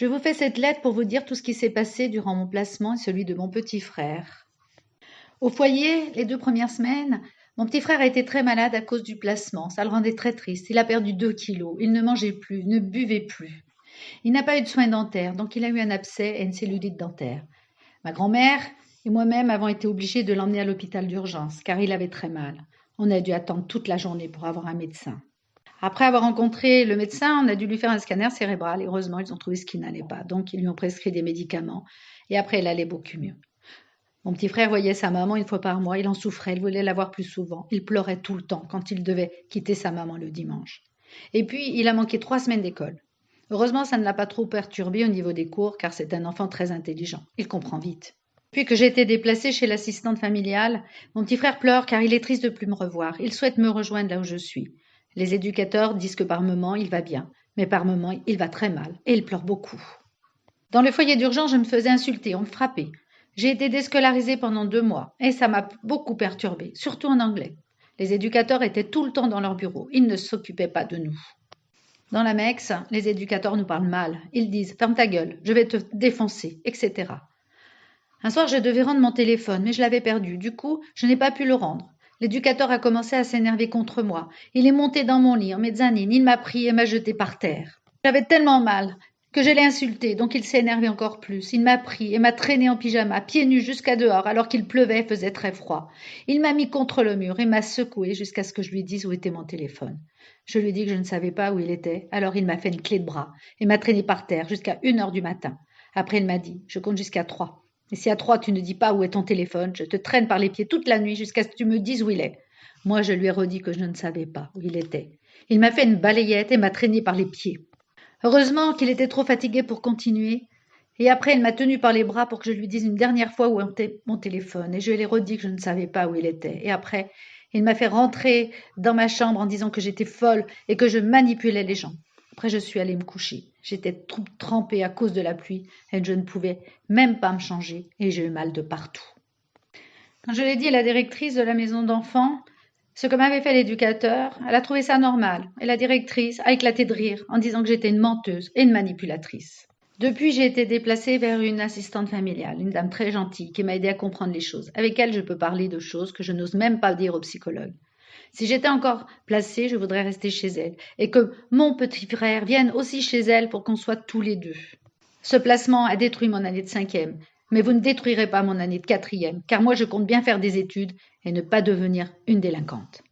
Je vous fais cette lettre pour vous dire tout ce qui s'est passé durant mon placement et celui de mon petit frère. Au foyer, les 2 premières semaines, mon petit frère a été très malade à cause du placement. Ça le rendait très triste. Il a perdu 2 kilos. Il ne mangeait plus, ne buvait plus. Il n'a pas eu de soins dentaires, donc il a eu un abcès et une cellulite dentaire. Ma grand-mère et moi-même avons été obligés de l'emmener à l'hôpital d'urgence, car il avait très mal. On a dû attendre toute la journée pour avoir un médecin. Après avoir rencontré le médecin, on a dû lui faire un scanner cérébral et heureusement, ils ont trouvé ce qui n'allait pas. Donc, ils lui ont prescrit des médicaments et après, elle allait beaucoup mieux. Mon petit frère voyait sa maman 1 fois par mois, il en souffrait, il voulait la voir plus souvent. Il pleurait tout le temps quand il devait quitter sa maman le dimanche. Et puis, il a manqué 3 semaines d'école. Heureusement, ça ne l'a pas trop perturbé au niveau des cours, car c'est un enfant très intelligent. Il comprend vite. Depuis que j'ai été déplacée chez l'assistante familiale, mon petit frère pleure car il est triste de ne plus me revoir. Il souhaite me rejoindre là où je suis. Les éducateurs disent que par moments il va bien, mais par moments il va très mal et il pleure beaucoup. Dans le foyer d'urgence, je me faisais insulter, on me frappait. J'ai été déscolarisée pendant 2 mois et ça m'a beaucoup perturbée, surtout en anglais. Les éducateurs étaient tout le temps dans leur bureau, ils ne s'occupaient pas de nous. Dans l'annexe, les éducateurs nous parlent mal. Ils disent « ferme ta gueule, je vais te défoncer », etc. Un soir, je devais rendre mon téléphone, mais je l'avais perdu. Du coup, je n'ai pas pu le rendre. L'éducateur a commencé à s'énerver contre moi. Il est monté dans mon lit en mezzanine, il m'a pris et m'a jeté par terre. J'avais tellement mal que je l'ai insulté, donc il s'est énervé encore plus. Il m'a pris et m'a traîné en pyjama, pieds nus jusqu'à dehors, alors qu'il pleuvait et faisait très froid. Il m'a mis contre le mur et m'a secoué jusqu'à ce que je lui dise où était mon téléphone. Je lui ai dit que je ne savais pas où il était, alors il m'a fait une clé de bras et m'a traîné par terre jusqu'à 1 heure du matin. Après, il m'a dit « je compte jusqu'à 3. Et si à 3 tu ne dis pas où est ton téléphone, je te traîne par les pieds toute la nuit jusqu'à ce que tu me dises où il est. » Moi, je lui ai redit que je ne savais pas où il était. Il m'a fait une balayette et m'a traîné par les pieds. Heureusement qu'il était trop fatigué pour continuer. Et après, il m'a tenu par les bras pour que je lui dise une dernière fois où était mon téléphone. Et je lui ai redit que je ne savais pas où il était. Et après, il m'a fait rentrer dans ma chambre en disant que j'étais folle et que je manipulais les gens. Après, je suis allée me coucher. J'étais tout trempée à cause de la pluie et je ne pouvais même pas me changer et j'ai eu mal de partout. Quand je l'ai dit à la directrice de la maison d'enfants, ce que m'avait fait l'éducateur, elle a trouvé ça normal. Et la directrice a éclaté de rire en disant que j'étais une menteuse et une manipulatrice. Depuis, j'ai été déplacée vers une assistante familiale, une dame très gentille qui m'a aidée à comprendre les choses. Avec elle, je peux parler de choses que je n'ose même pas dire au psychologue. Si j'étais encore placée, je voudrais rester chez elle et que mon petit frère vienne aussi chez elle pour qu'on soit tous les deux. Ce placement a détruit mon année de 5e, mais vous ne détruirez pas mon année de 4e, car moi je compte bien faire des études et ne pas devenir une délinquante.